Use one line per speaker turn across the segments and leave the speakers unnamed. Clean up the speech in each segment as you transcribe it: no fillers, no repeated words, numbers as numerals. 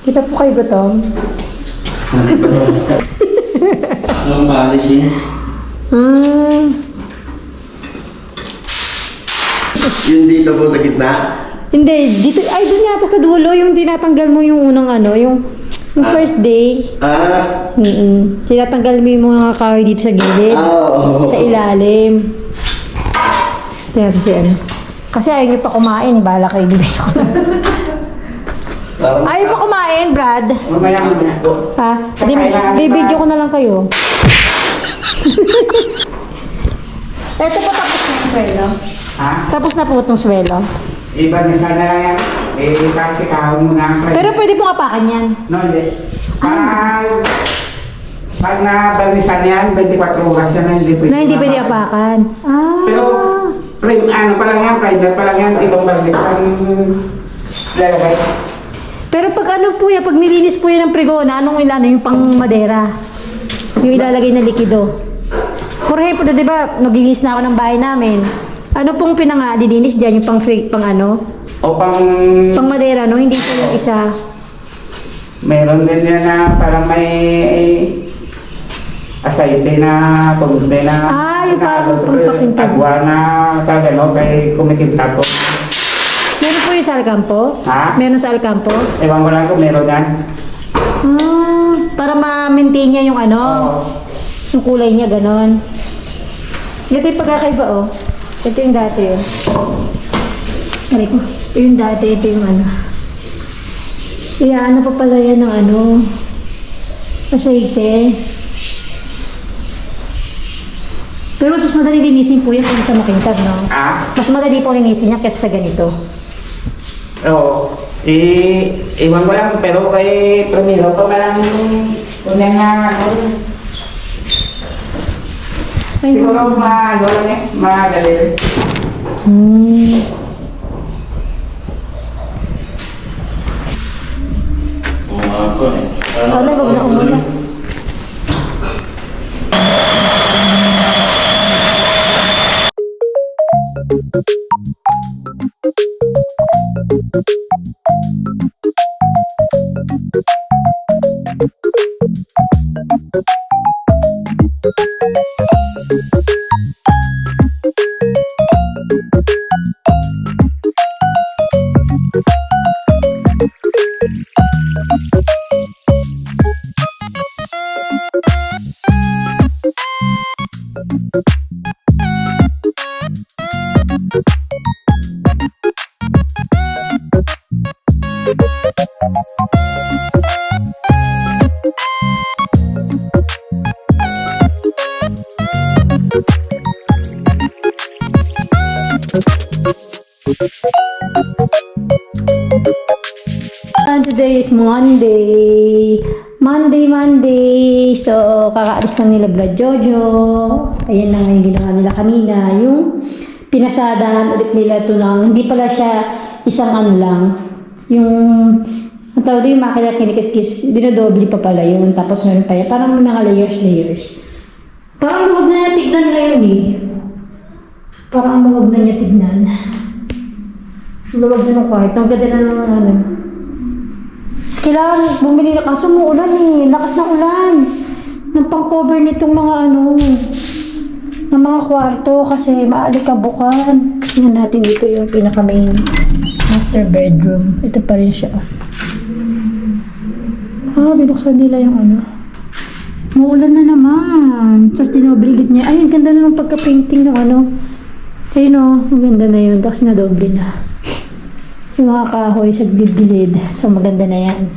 Kita po kayo gutom?
Anong policy? Yung dito po sa gitna?
Hindi, dito, ay doon yata sa dulo, yung tinatanggal mo yung unang ano, yung first day. Tinatanggal mo yung mga kahoy dito sa gilid. Sa ilalim. Tingnan si ano. Kasi ayaw niyo pa kumain, bala kayo, di ba? Ayaw pa kumain, Brad.
Mamaya mo po.
Ha? Bibidyo ko na lang kayo. Ito po tapos na yung swelo.
Ha?
Tapos na po itong swelo.
Iba na sana yan. Kasi kahon mo na ang presyo.
Pero pwede pong apakan yan.
No, hindi. Pag nabalnisan yan, 24 oras yan na hindi pwede.
Na hindi pwede apakan.
Pero, ano pa lang yan, private pa lang yan, ibang balnisan lalagay.
Pero pag ano po yan, pag nilinis po yan ng pregona, anong ilan? Yung pang madera. Yung ilalagay na likido. For example, di ba, naglinis na ako ng bahay namin. Ano pong pinangalilinis dyan? Yung pang ano?
O pang
Madera, no? Hindi po yung isa.
meron din yan na parang may asayte na pagpunta na
Yung parang pampakintag.
agwa na kagano kay kumikinta po.
Meron po yung sa Alcampo?
Ha?
Meron sa Alcampo?
Ewan ko lang kung meron yan.
Para ma-maintain niya yung ano? Yung kulay niya, ganon. Ito yung pagkakaiba, oh. Ito yung dati, oh. Aray ko. Ito yung dati, ito yung ano. Ano pa pala yan ng ano? Asayte. Pero mas madali linisin po yan kaysa sa makintab, no? Mas madali po linisin niya kaysa sa ganito.
Oo. Iwan ko lang, pero kay Primero ko malang kunya nga siguro mga lang eh, mga galir.
Sana wag na umulan. Today is Monday. Monday. So, kakaalis na nila Brad Jojo. Ayan na nga yung ginawa nila kanina. Yung pinasadahan ulit nila ito lang. Hindi pala siya isang ano lang. Yung, ang tawag din yung makina kinikis, dinodobli pa pala yun. Tapos meron pa yan. Parang may mga layers. Parang luwag na niya tignan ngayon eh. Parang luwag na niya tignan. Luwag na ng kwarto. Ang ganda na ng ano. Kailangan bumili na kaso muulan eh. Lakas ng ulan. Ng pang-cover nitong mga ano, ng mga kwarto kasi maalikabukan. Tingnan natin dito yung pinaka-main master bedroom. Ito pa rin siya. Binuksan nila yung ano. Muulan na naman. Tapos dinobligit niya. Ay, ang ganda na ng pagka-painting ng ano. Ayun o, ang ganda na yun. Tapos nadoble na. Yung mga kahoy sa gilid-gilid. So, maganda na yan.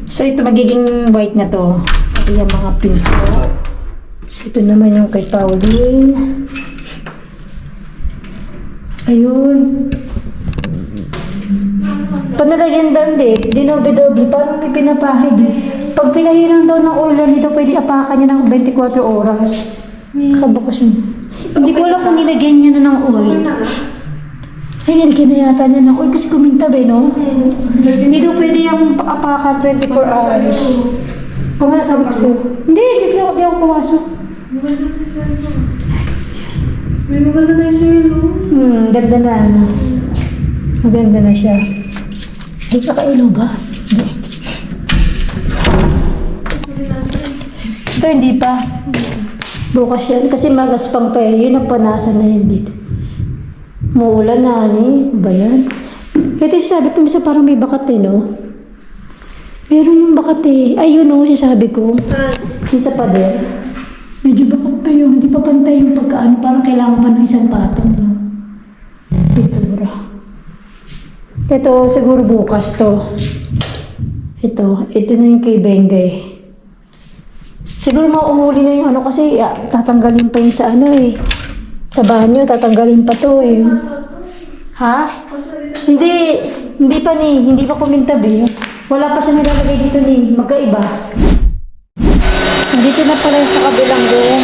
So, ito magiging white na to. Ito yung mga pinto. So, ito naman yung kay Pauline. Ayun. Pag nalagyan doon, dinobe-doble. Parang may pinapahid. Pag pinahirang daw ng ulan, dito pwede apakan niya ng 24 oras. Kabukas yun. Hindi ko alam kung nilagyan niya na ng oil. Ay, nilagyan na yata niya ng oil kasi kumintab no? Hindi daw pwede yung apakan 24 hours. Kung nga sabi ko sa'yo, hindi ako pumasok.
May maganda na yung sa'yo,
Ganda na. Maganda na siya. Ay, kakailaw ba? Hindi. Ito hindi pa. Bukas yan. Kasi magaspang pa eh. Yun ang panasan na yun dito. Muulan na ba yan? Ito sabi ko, misa parang may bakat eh, no? Meron yung bakat eh. Ayun no, sabi ko. Yung sa pader. Medyo bakat pa yun. Hindi pa pantay yung pagkaano. Parang kailangan pa ng isang patong, no? Pintura. Ito, siguro bukas to. Ito na yung kay Bengay. Siguro mauhuli na yung ano kasi tatanggalin pa yung sa ano eh. Sa banyo, tatanggalin pa to eh. Ha? Hindi pa ni, hindi pa kumintab eh. Wala pa siya nilalagay dito ni, magkaiba. Dito na pala sa kabilang room.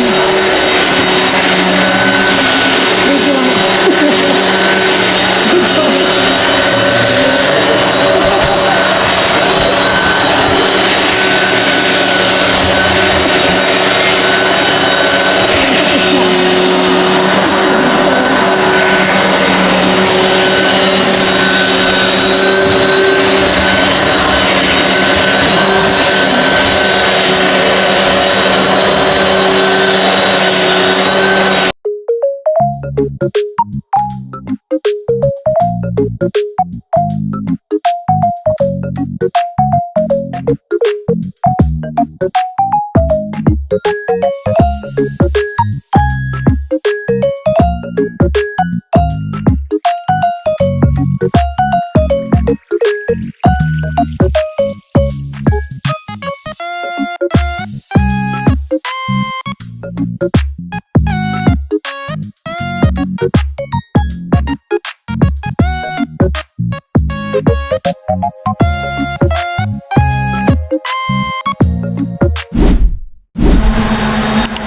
Dito lang.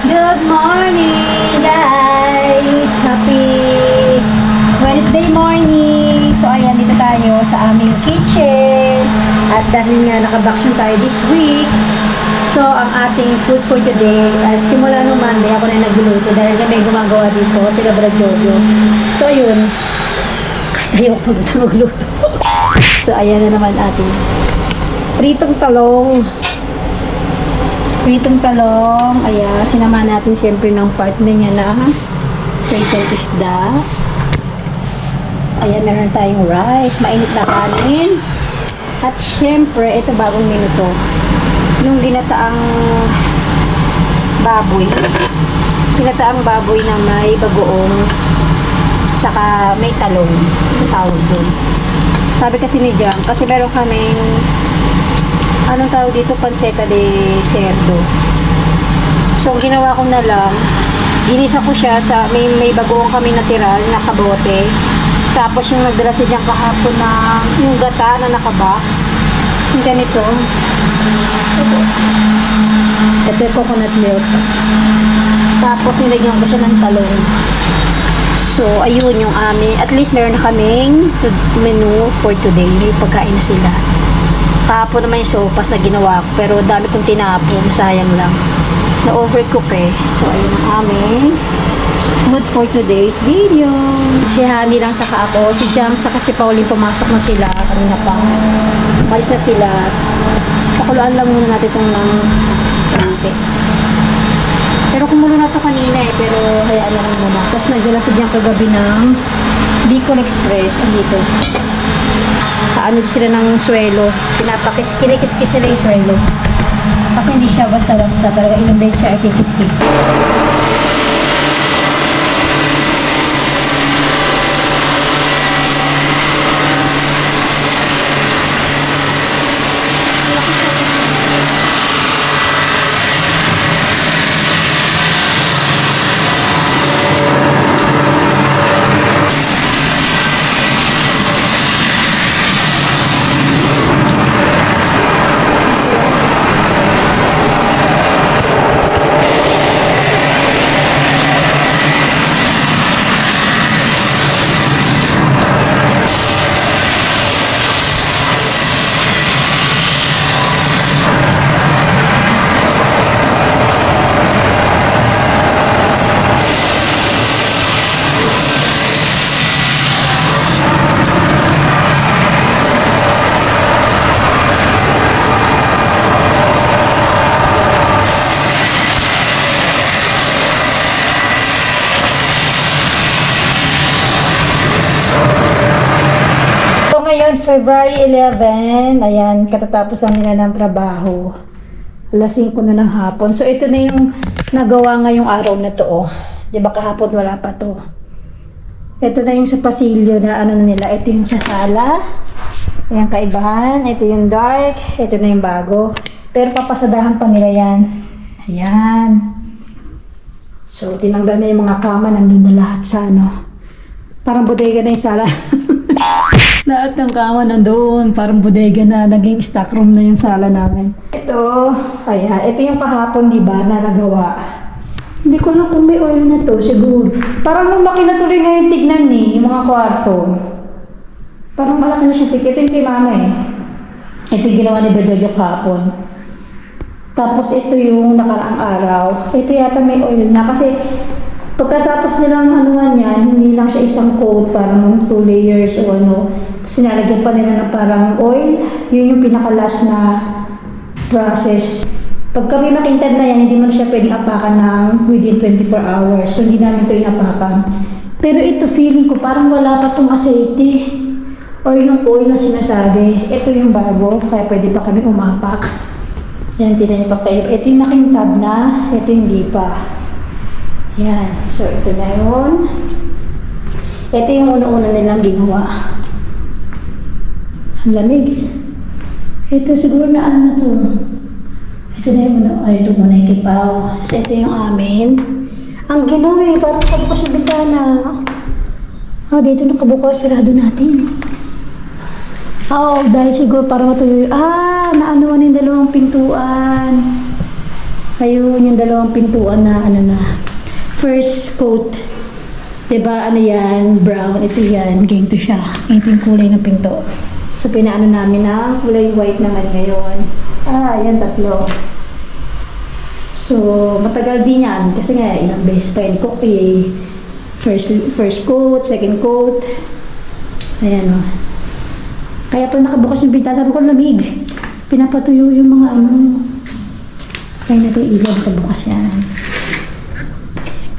Good morning, guys! Happy Wednesday morning! So, ayan, dito tayo sa aming kitchen. At dahil nga nakabaksyon tayo this week, so, ang ating food for today, at simula nung Monday, ako na nagluluto dahil may gumagawa dito, sila Brad Jojo. So, ayun, kahit ayoko magluto. So, ayan na naman ating pritong talong. Pritong talong, ayan, sinama natin siyempre ng partner niya na pritong isda. Ayan, meron tayong rice, mainit na kanin. At siyempre, ito bagong menu to. Yung ginataang baboy. Ginataang baboy na may bagoong saka may talong. Ito tawag doon. Sabi kasi ni Jam, kasi meron kaming anong tawag dito, panceta de cerdo. So, ginawa ko na lang, ginisa ko siya sa, may bagoong kami natira, nakabote. Tapos yung nagdala sa dyan kahapon na yung gata na nakabox. Yung ganito. Ito yung coconut milk. Tapos nilagyan ko siya ng talong. So, ayun yung amin. At least meron na kaming menu for today. May pagkain na sila. Kahapon naman yung sopas na ginawa ko. Pero dami kong tinapon. Sayang lang. Na-overcook eh. So, ayun ang aming food for today's video. Si Honey lang saka ako. Si Jam saka si Pauline pumasok na sila. Kanina pa. Malis na sila. Pakuluan lang muna natin itong ng konti. Pero kumulo na ito kanina eh. Pero hayaan lang muna. Tapos nagdala si Jam kagabi ng Bicol Express. Andito. Ano sila ng swelo. Kinikis-kis nila yung swelo. Kasi hindi siya basta-basta. Talaga ilang beses siya ay kikis-kis. ngayon, February 11. Ayan, katatapos lang nila ng trabaho. Alas 5 na ng hapon. So, ito na yung nagawa ngayong araw na to. Oh. Di ba kahapon wala pa to. Ito na yung sa pasilyo na ano na nila. Ito yung sa sala. Ayan, kaibahan. Ito yung dark. Ito na yung bago. Pero papasadahan pa nila yan. Ayan. So, tinanggal na yung mga kama. Nandun na lahat sa ano. Parang bodega na yung sala. Lahat ng kama nandoon. Parang bodega na. Naging stock room na yung sala namin. Ito. Ayan. Ito yung kahapon, di ba, na nagawa. Hindi ko lang kung may oil na to. Siguro. Parang lumaki na tuloy ngayon tignan ni. Yung mga kwarto. Parang malaki na siya tignan. Ito yung kay mama eh. Ito yung ginawa ni Jojo kahapon. Tapos ito yung nakaraang araw. Ito yata may oil na. Kasi pagkatapos nilang anuhan yan, hindi lang siya isang coat, parang 2 layers o ano. Tapos sinalagyan pa nila ng parang oil. Yun yung pinaka-last na process. Pag kami makintad na yan, hindi mo na siya pwedeng apakan ng within 24 hours. So, hindi namin ito inapakan. Pero ito, feeling ko, parang wala pa itong aceite. Or yung oil na sinasabi. Ito yung bago, kaya pwede pa kami umapak. Yan, tinan niyo pa kayo. Ito yung nakintab na, ito hindi pa. Yan. So, ito na yun. Ito yung una-una nilang ginawa. Ang lamig. Ito siguro na ano to. Ito na yung una. Ay, ito muna yung kipaw. So, ito yung amin. Ang ginawa eh. Parang nakabukas yung bintana. Dito nakabukas. Sirado natin. Dahil siguro para matuloy. Naanuan yung dalawang pintuan. Ayun, yung dalawang pintuan na ano na. First coat. Diba, ano yan, brown. Ito yan, ganito siya. Ito yung kulay ng pinto. So, pinaano namin na kulay white naman ngayon. Yan, 3. So, matagal din yan. Kasi nga, ilang beses pa yun cook eh. First coat, second coat. Ayan o. Kaya pa nakabukas yung bintana, sabi ko lamig. Pinapatuyo yung mga ano. Kaya na ito yung ilaw, nakabukas yan.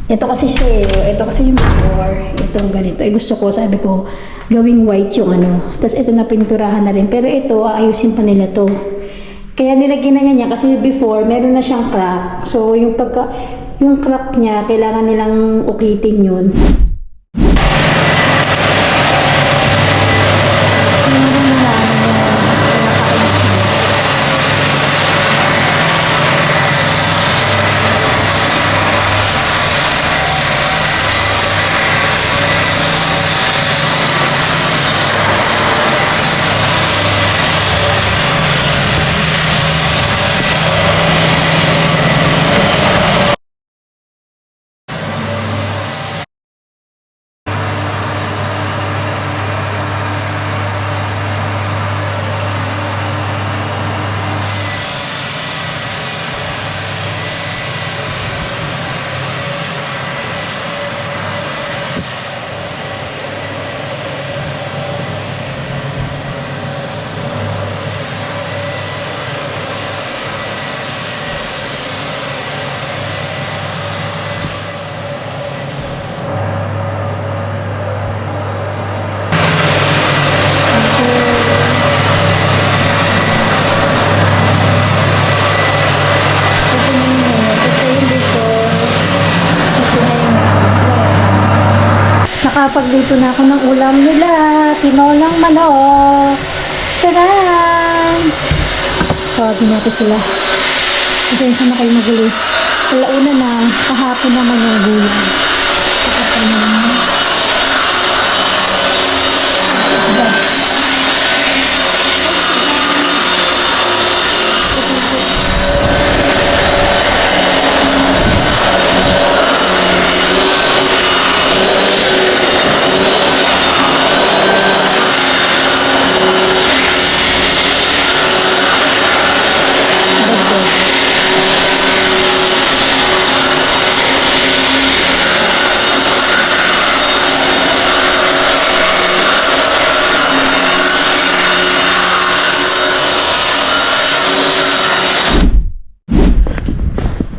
Ito kasi siya ito kasi yung before. Itong ganito. Gusto ko, sabi ko, gawing white yung ano. Tapos ito na pinturahan na rin. Pero ito, aayusin pa nila to. Kaya nilagyan na niya kasi before, meron na siyang crack. So, yung crack niya, kailangan nilang ukitin yun. Nakapagluto na ako ng ulam nila. Tinolang manok. Tcharan! Tawagin natin sila. Pasensya na kayo magulo. Alauna na. Kahapon naman yung gulang. Kahapon naman.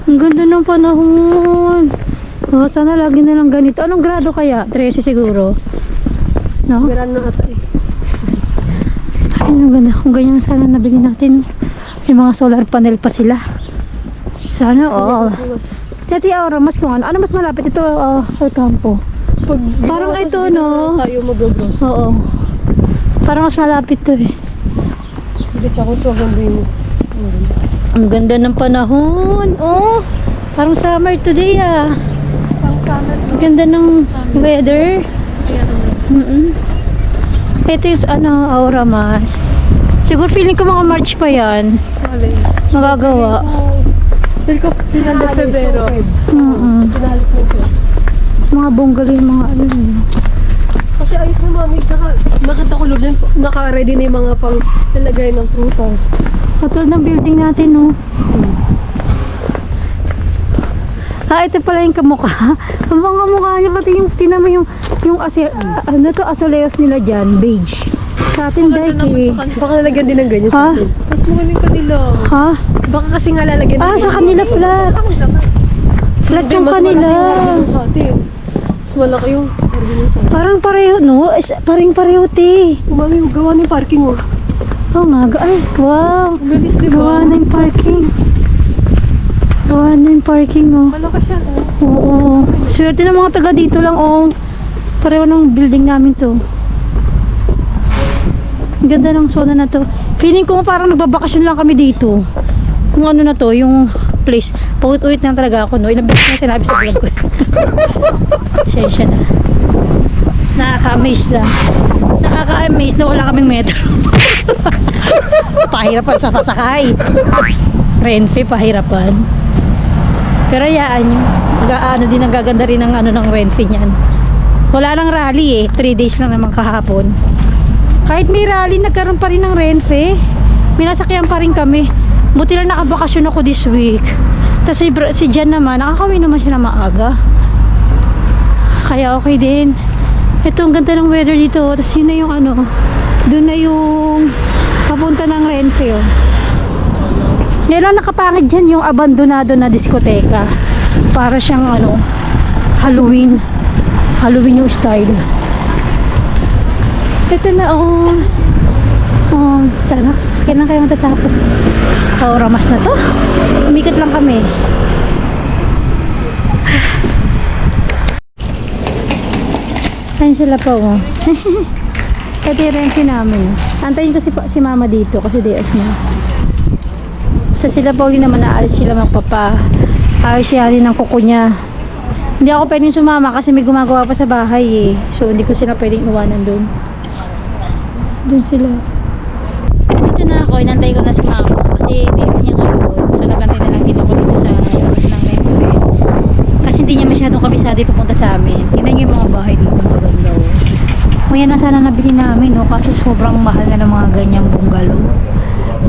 Ang ganda ng panahon. Sana lagi na lang ganito. Anong grado kaya? 13 siguro. No?
Meron na ata eh.
Ayun, ang ganda. Kung ganyan sana nabili natin. May mga solar panel pa sila. Sana all. Tati Aura, mas kung ano. Ano mas malapit ito kay Campo?
Pag
Parang
ginawa ko
ito,
sa
no?
ginawa tayo mag-gross.
Oo. Parang mas malapit to eh.
Hindi, tsaka mas maganda yung...
Ang ganda ng panahon. Oh, parang summer today ah.
Pang summer.
Ang ganda ng weather. Ito yung Aura mas. Siguro feeling ko mga March pa yan. Magagawa.
Dahil ko pinalis Febrero. Pinalis mo ito.
Sa mga bungalow yung mga ano yun.
Kasi ayos na mami. Tsaka nakita ko loob yan. Naka-ready na yung mga pang lalagay ng prutas.
Katulad ng building natin, no? Ito pala yung kamukha. Ang mga mukha niya, pati yung, tinama yung azuleos nila dyan, beige. Sa atin, dahil eh.
Baka lalagyan din ng ganyan
Ha?
sa atin. Mas maganda yung kanila.
Ha?
Baka kasi nga lalagyan ng
Sa kanila flat. Flat yung kanila.
Sa atin. Mas malaki yung parking sa atin.
Parang pareho, no? Parang pareho, te.
Mami, gawa na yung parking mo.
Oh nga, ay, wow.
Ang bilis, di
Gawa
ba?
na yung parking. Gawa na yung parking, oh.
Malaki siya, no?
Oo. Swerte ng mga taga dito lang, oh. Pareho ng building namin to. Ang ganda ng zona na to. Feeling ko parang nagbabakasyon lang kami dito. Kung ano na to, yung place. Paulit-ulit lang talaga ako, no? Ilang beses na sinabi sa vlog ko. Pasensya na. Nakaka-amaze lang. Nakaka-amaze na wala kaming metro. Pahirapan sa pasakay. Renfe, pahirapan. Pero yaan nyo. Din ang gaganda rin ng ng Renfe niyan. Wala nang rally eh. 3 days lang naman kahapon. Kahit may rally, nagkaroon pa rin ng Renfe. Minasakyan pa rin kami. Buti lang nakabakasyon ako this week. Tapos si Jan naman, nakakawin naman siya na maaga. Kaya okay din. Ito, ang ganda ng weather dito. Tapos yun na yung doon na yung papunta ng Renfe. Oh. Ngayon lang nakapangit dyan yung abandonado na diskoteka. Para siyang Halloween. Halloween yung style. Ito na sana kailan kayo matatapos. Ramas na to. Umikot lang kami. Ayun sila pa, oh. Ito yung Renfe namin. Antayin ko si mama dito kasi day off na. So sila pa uli naman naalis sila ayos siya rin ng kuko niya. Hindi ako pwedeng sumama kasi may gumagawa pa sa bahay eh. So hindi ko sila pwedeng iwanan doon. Doon sila. Dito na ako, inantay ko na si mama kasi day off niya ngayon. So nagantay na lang dito ako dito sa labas ng Renfe. Kasi hindi niya masyadong kabisado yung pupunta sa amin. Tingnan niyo yung mga bahay dito, magaganda. Kaya na sana nabili namin, no? Kaso sobrang mahal na ng mga ganyang bungalow.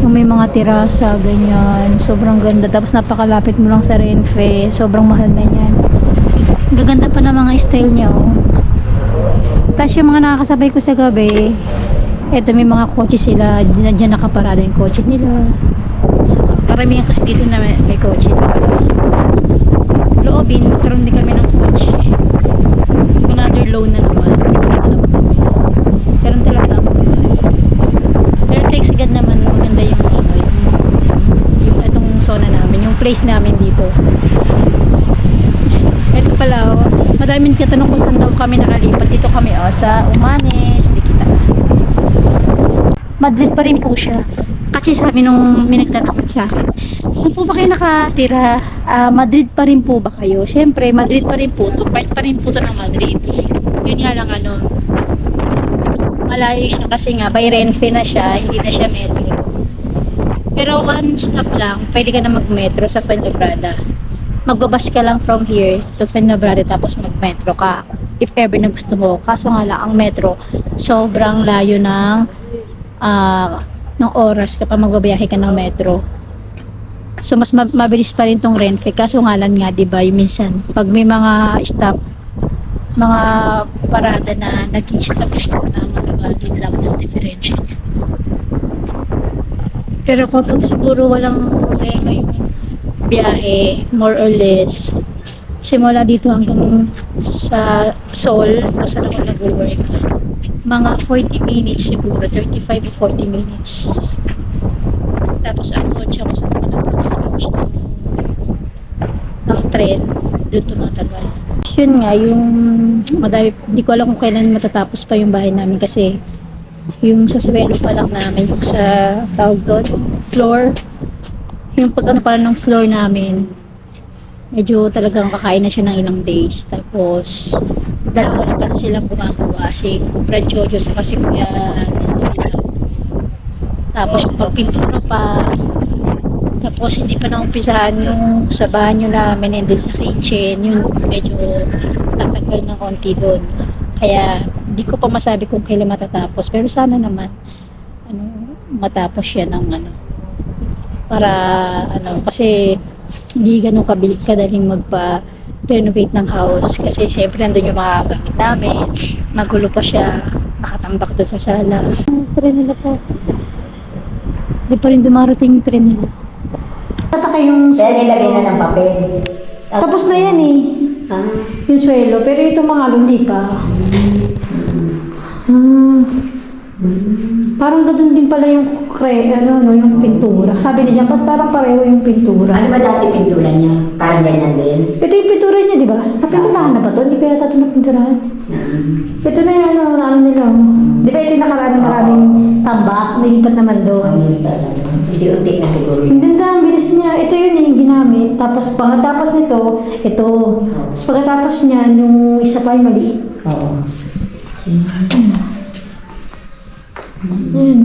Yung may mga terasa, ganyan. Sobrang ganda. Tapos napakalapit mo lang sa Renfe. Sobrang mahal na yan. Gaganda pa na mga style niya, oh. Tapos yung mga nakakasabay ko sa gabi, eto may mga kotse sila. Diyan nakaparada yung kotse nila. So, karamihan kasi dito na may kotse talaga. Loobin, magkaroon din kami ng kotse. Another loan na naman. Karoon talaga ang buhay. Pero thanks God naman, maganda yung yung itong zona namin, yung place namin dito. Ito pala, madaming katanong kung saan daw kami nakalipat. Dito kami sa Umanes, Dikita. Madrid pa rin po siya. Kasi sabi nung may nagtatanong sa akin, saan po ba kayo nakatira? Madrid pa rin po ba kayo? Siyempre, Madrid pa rin po. Part pa rin po to ng Madrid. Yun nga lang malayo siya kasi nga by Renfe na siya, hindi na siya metro. Pero one stop lang, pwede ka na mag-metro sa Fuenlabrada. Magbabas ka lang from here to Fuenlabrada tapos mag-metro ka if ever na gusto mo. Kaso nga lang, ang metro sobrang layo ng oras kapag magbabiyahe ka ng metro. So mas mabilis pa rin tong Renfe. Kaso nga lang nga, diba, yung minsan pag may mga stop, mga parada na nag-i-stop siya na matagal din lang sa differential. Pero kung siguro walang problema yung biyahe, more or less, simula dito hanggang sa Seoul, kung saan ako nag-work, mga 40 minutes siguro, 35 to 40 minutes. Tapos ano, siya kung saan ako nag-approach ng tren, doon tumatagal. Yun nga, yung madami, hindi ko alam kung kailan matatapos pa yung bahay namin kasi yung sa swelo pa lang namin, yung sa tawag doon, floor, yung pag ano pala ng floor namin, medyo talagang kakain na siya ng ilang days. Tapos, dalawa lang kasi silang gumagawa, si Brad Jojo sa kasi Kuya Nino. Tapos yung pagpintura pa, tapos hindi pa naumpisahan yung sa banyo namin and then sa kitchen, yun medyo tatagal ng konti doon. Kaya di ko pa masabi kung kailan matatapos, pero sana naman ano, matapos siya ng ano, para ano, kasi hindi ganun kadaling magpa-renovate ng house kasi siyempre nandun yung mga gamit namin, magulo pa siya, nakatambak doon sa sala. Ang tren nila po, di pa rin dumarating yung tren nila. Saka yung
Kaya nilagay na ng papel.
tapos na yan eh,
Ah,
yung swelo, pero ito mga hindi pa. Ah. Parang ganun din pala yung yung pintura. Sabi niya, ba't parang pareho yung pintura?
ano ba dati pintura niya? Parang ganyan din.
Ito yung pintura niya, di ba? Napinturahan na ba ito? Hindi pa yata ito napinturahan. Ito na yung ano nila. Di ba ito yung nakaraan ng maraming tambak? Nilipat naman doon.
Unti-unti na siguro
Ang
yun.
ganda, ang bilis niya. Ito yun yung ginamit. Tapos pagkatapos nito, ito. Tapos pagkatapos niya, yung isa pa yung maliit.
Oo.
Ayun.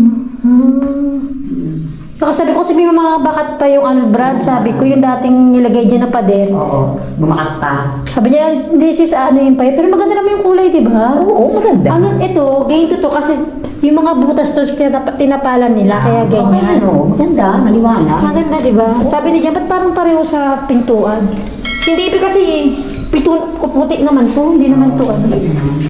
Baka sabi ko sabi mga bakat pa yung ano, brand, sabi ko yung dating nilagay niya na pader.
Oo. Bumakat pa.
Sabi niya, this is ano yung pader. Pero maganda naman yung kulay, di ba?
Oo, maganda.
Ano, ito, ganito to kasi yung mga butas to tinapalan nila, kaya ganyan.
Okay, ano, maganda, maliwanag.
Maganda, di ba? Sabi niya, ba't parang pareho sa pintuan? Hindi, ibig kasi puti naman to, hindi naman to ano.